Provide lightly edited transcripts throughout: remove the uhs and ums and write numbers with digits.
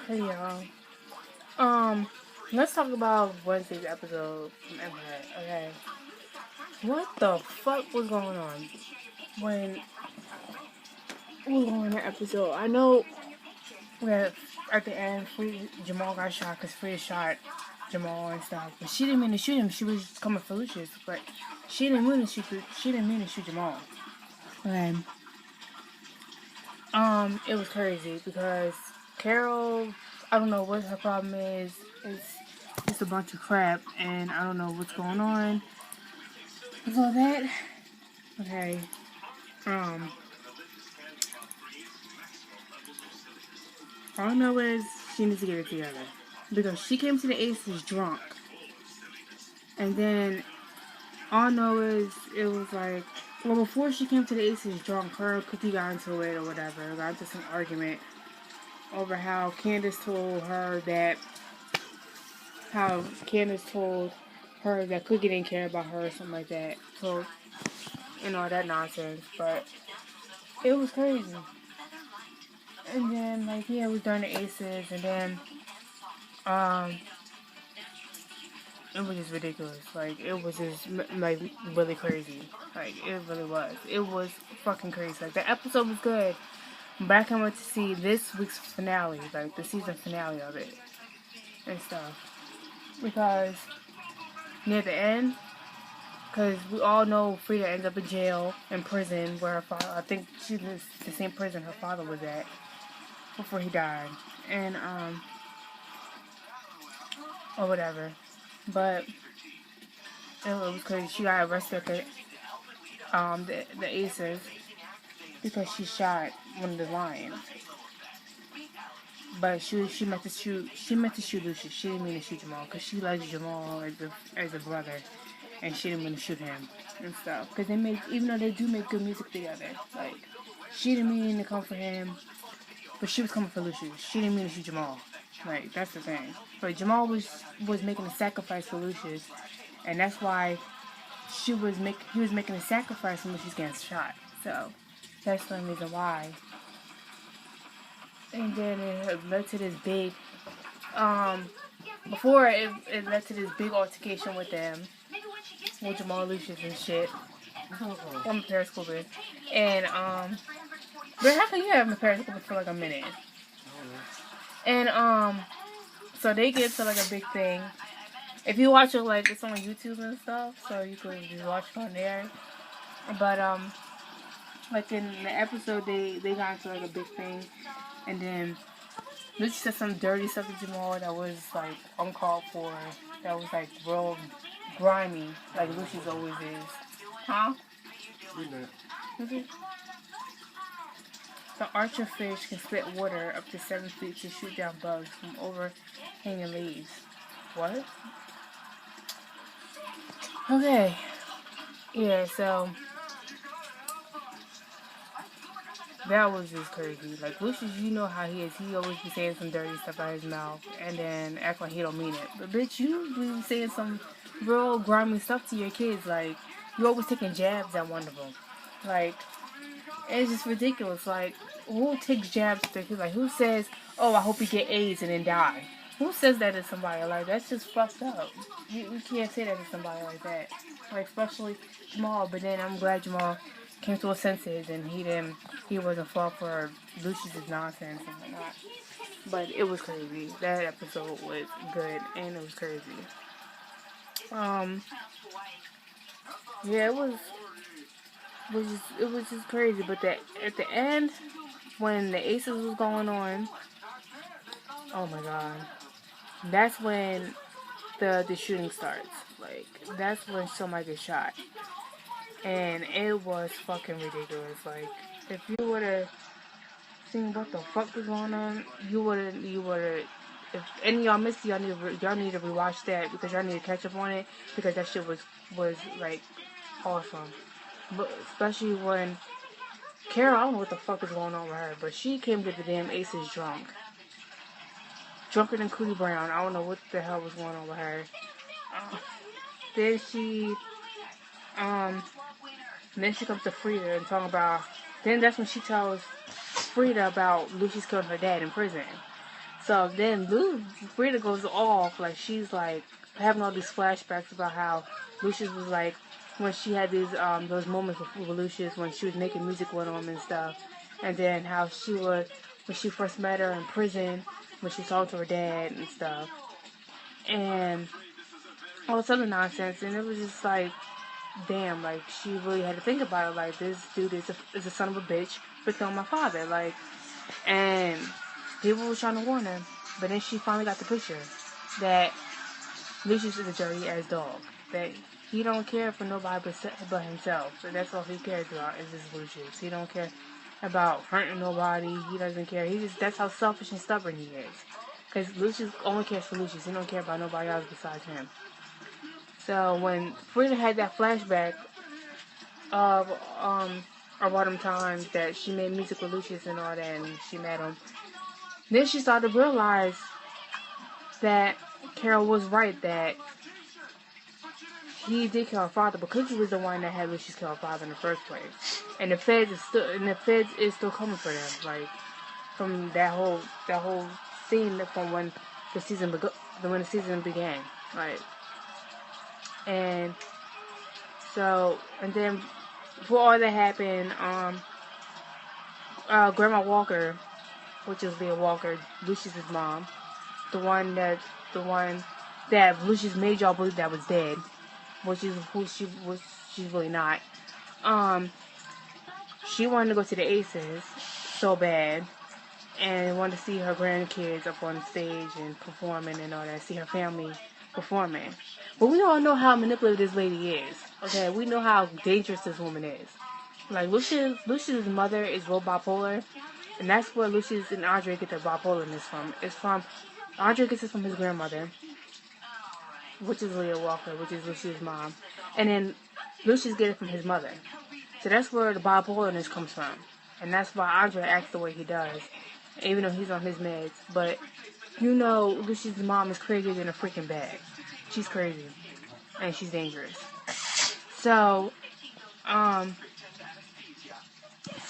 Hey y'all. Let's talk about Wednesday's episode from Empire. Okay. What the fuck was going on when we were on the episode? I know that at the end, Jamal got shot because Free shot Jamal and stuff, but she didn't mean to shoot him. She was just coming for Lucius, but she didn't mean to shoot. She didn't mean to shoot Jamal. And it was crazy because Carol, I don't know what her problem is. It's just a bunch of crap, and I don't know what's going on with all that. Okay. All I know is she needs to get it together because she came to the Aces drunk, and then all I know is it was like, well, before she came to the Aces drunk, her and Cookie got into it or whatever, got into some argument over how Candace told her that Cookie didn't care about her or something like that. So, and all that nonsense. But it was crazy. And then, like, yeah, it was during the Aces, and then, it was just ridiculous. Like, it was just, like, really crazy. Like, it really was. It was fucking crazy. Like, the episode was good, but I can't wait to see this week's finale, like, the season finale of it and stuff. Because near the end, because we all know Frida ends up in jail, in prison, where her father, I think she's in the same prison her father was at before he died. And, or whatever. But it was crazy. She got arrested at the Aces because she shot one of the lions. But she meant to shoot Lucius. She didn't mean to shoot Jamal because she likes Jamal as a brother, and she didn't mean to shoot him and stuff. Because even though they do make good music together, like she didn't mean to come for him, but she was coming for Lucius. She didn't mean to shoot Jamal. Like that's the thing. But Jamal was making a sacrifice for Lucius, and that's why he was making a sacrifice when Lucius getting shot. So that's the reason why. And then it led to this big, before it led to this big altercation with them, with Jamal Lucius and shit. I'm periscoping. And, but how can you have a periscoping for like a minute? And, so they get to like a big thing. If you watch it, like, it's on YouTube and stuff, so you could just watch it on there. But, like in the episode, they got into like a big thing. And then Lucy said some dirty stuff to Jamal that was like uncalled for. That was like real grimy, like Lucy's always is. Huh? Mm-hmm. The archerfish can spit water up to 7 feet to shoot down bugs from overhanging leaves. What? Okay. Yeah, so that was just crazy. Like Lucius, you know how he is. He always be saying some dirty stuff out of his mouth and then act like he don't mean it. But bitch, you be saying some real grimy stuff to your kids. Like you always taking jabs at one of them. Like it's just ridiculous. Like who takes jabs to their kids? Like who says, "Oh, I hope you get AIDS and then die"? Who says that to somebody? Like that's just fucked up. You can't say that to somebody like that. Like especially Jamal. But then I'm glad Jamal came to his senses and he wasn't fall for Lucius's nonsense and whatnot. But it was crazy. That episode was good and it was crazy. Um, yeah, it was just crazy. But at the end, when the Aces was going on, oh my god, that's when the shooting starts. Like that's when somebody gets shot, and it was fucking ridiculous. Like if you would have seen what the fuck was going on, you would have. If any of y'all missed it, y'all need to rewatch that because y'all need to catch up on it because that shit was like awesome. But especially when Carol, I don't know what the fuck is going on with her, but she came to the damn Aces drunker than Cootie Brown. I don't know what the hell was going on with her. Then she comes to Frida and talking about. Then that's when she tells Frida about Lucius killing her dad in prison. So then Frida goes off, like she's like having all these flashbacks about how Lucius was like when she had those moments with Lucius when she was making music with him and stuff, and then how she would when she first met her in prison when she talked to her dad and stuff, and all this other nonsense, and it was just like, damn, like she really had to think about it, like this dude is a son of a bitch for killing my father, like, and people were trying to warn her, but then she finally got the picture that Lucius is a dirty ass dog, that he don't care for nobody but himself, so that's all he cares about is just Lucius. He don't care about hurting nobody, he doesn't care, that's how selfish and stubborn he is, because Lucius only cares for Lucius, he don't care about nobody else besides him. So when Frida had that flashback of about them times that she made music with Lucius and all that, and she met him, then she started to realize that Carol was right, that he did kill her father, but Cookie was the one that had Lucius kill her father in the first place, and the feds is still coming for them, like from that whole scene from when the season began, like. And so, and then before all that happened, Grandma Walker, which is Leah Walker, Lucius's mom, the one that Lucius made y'all believe that was dead, which is who she's really not. She wanted to go to the Aces so bad, and wanted to see her grandkids up on stage and performing and all that, see her family performing. But we all know how manipulative this lady is. Okay, we know how dangerous this woman is. Like Lucius's mother is real bipolar, and that's where Lucius and Andre get their bipolarness from. Andre gets it from his grandmother, which is Leah Walker, which is Lucius's mom, and then Lucius gets it from his mother. So that's where the bipolarness comes from, and that's why Andre acts the way he does, even though he's on his meds. But you know, Lucius's mom is crazier than a freaking bag. She's crazy, and she's dangerous. So,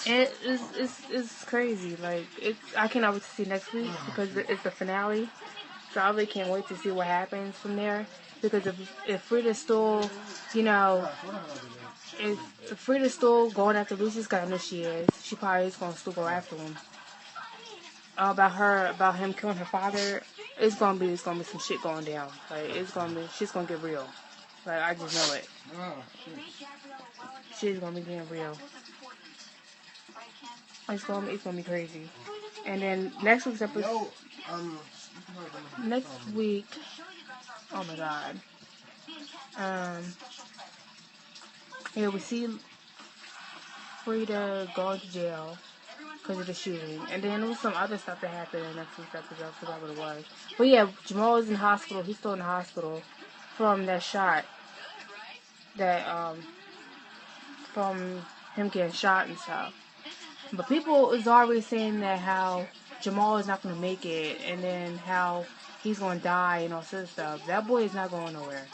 it's crazy. Like I cannot wait to see next week because it's the finale. So I really can't wait to see what happens from there. Because if Frida's still, you know, if Frida's still going after Lucius, because I know she is, she probably is going to still go after him. About him killing her father, it's gonna be some shit going down. Like shit's gonna get real. Like I just know it. Shit's gonna be getting real. It's gonna be crazy. And then next week's episode. Next week. Oh my god. Yeah, we see Frida going to jail because of the shooting, and then there was some other stuff that happened in next week's episode. I forgot what it was. But yeah, Jamal is in hospital. He's still in the hospital from that shot. From him getting shot and stuff. But people is already saying that how Jamal is not going to make it, and then how he's going to die and all sorts of stuff. That boy is not going nowhere.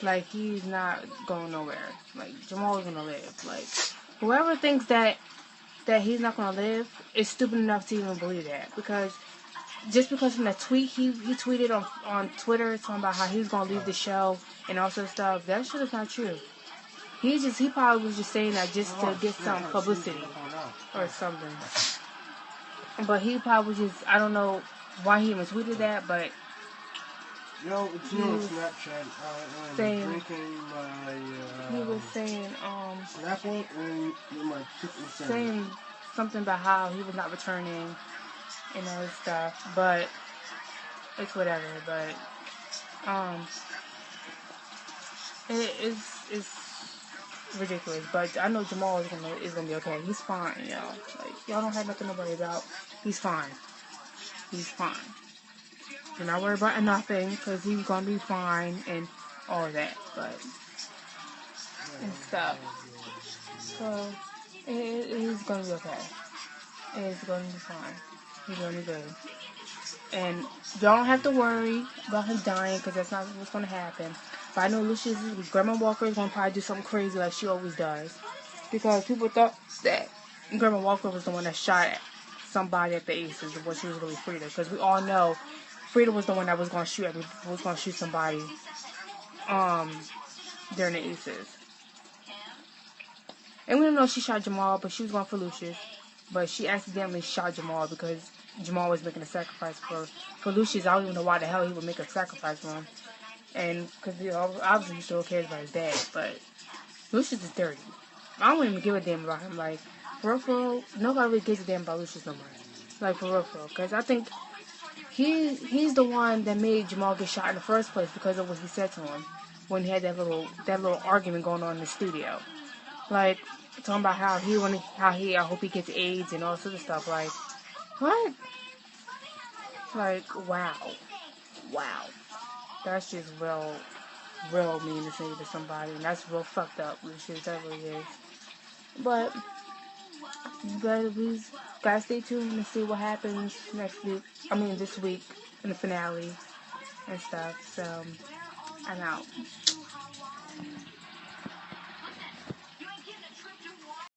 Like, he's not going nowhere. Like, Jamal is going to live. Like, whoever thinks that he's not going to live is stupid enough to even believe that. Because just because from that tweet he tweeted on Twitter talking about how he was going to leave the show and all sorts of stuff, that shit is not true. He probably was just saying that just to get some publicity or something. But he probably just, I don't know why he even tweeted that, but Yo, it's you on Snapchat. He was saying, Snapple and my chicken sandwich. Saying something about how he was not returning and all this stuff, but it's whatever. But it's ridiculous. But I know Jamal is gonna be okay. He's fine, y'all. Like, y'all don't have nothing to worry about. He's fine. He's fine. Do not worry about nothing, because he's gonna be fine and all that, but and stuff. So he's gonna be okay. It's gonna be fine. He's gonna be good. And y'all don't have to worry about him dying, because that's not what's gonna happen. But I know Lucius' Grandma Walker is gonna probably do something crazy like she always does, because people thought that Grandma Walker was the one that shot somebody at the Aces, which was really Frida, because we all know Frida was the one that was going to shoot somebody during the Aces. And we don't know if she shot Jamal, but she was going for Lucius. But she accidentally shot Jamal because Jamal was making a sacrifice for Lucius. I don't even know why the hell he would make a sacrifice for him. And because obviously he still cares about his dad. But Lucius is dirty. I don't even give a damn about him. Like, for real, nobody really gives a damn about Lucius no more. Like, for real. Because I think he's the one that made Jamal get shot in the first place because of what he said to him when he had that little argument going on in the studio. Like, talking about I hope he gets AIDS and all sorts of stuff. Like, what? Like, wow. That's just real mean to say to somebody, and that's real fucked up, Lucius, that really is. But, we gotta stay tuned and see what happens this week, in the finale and stuff, so, I'm out.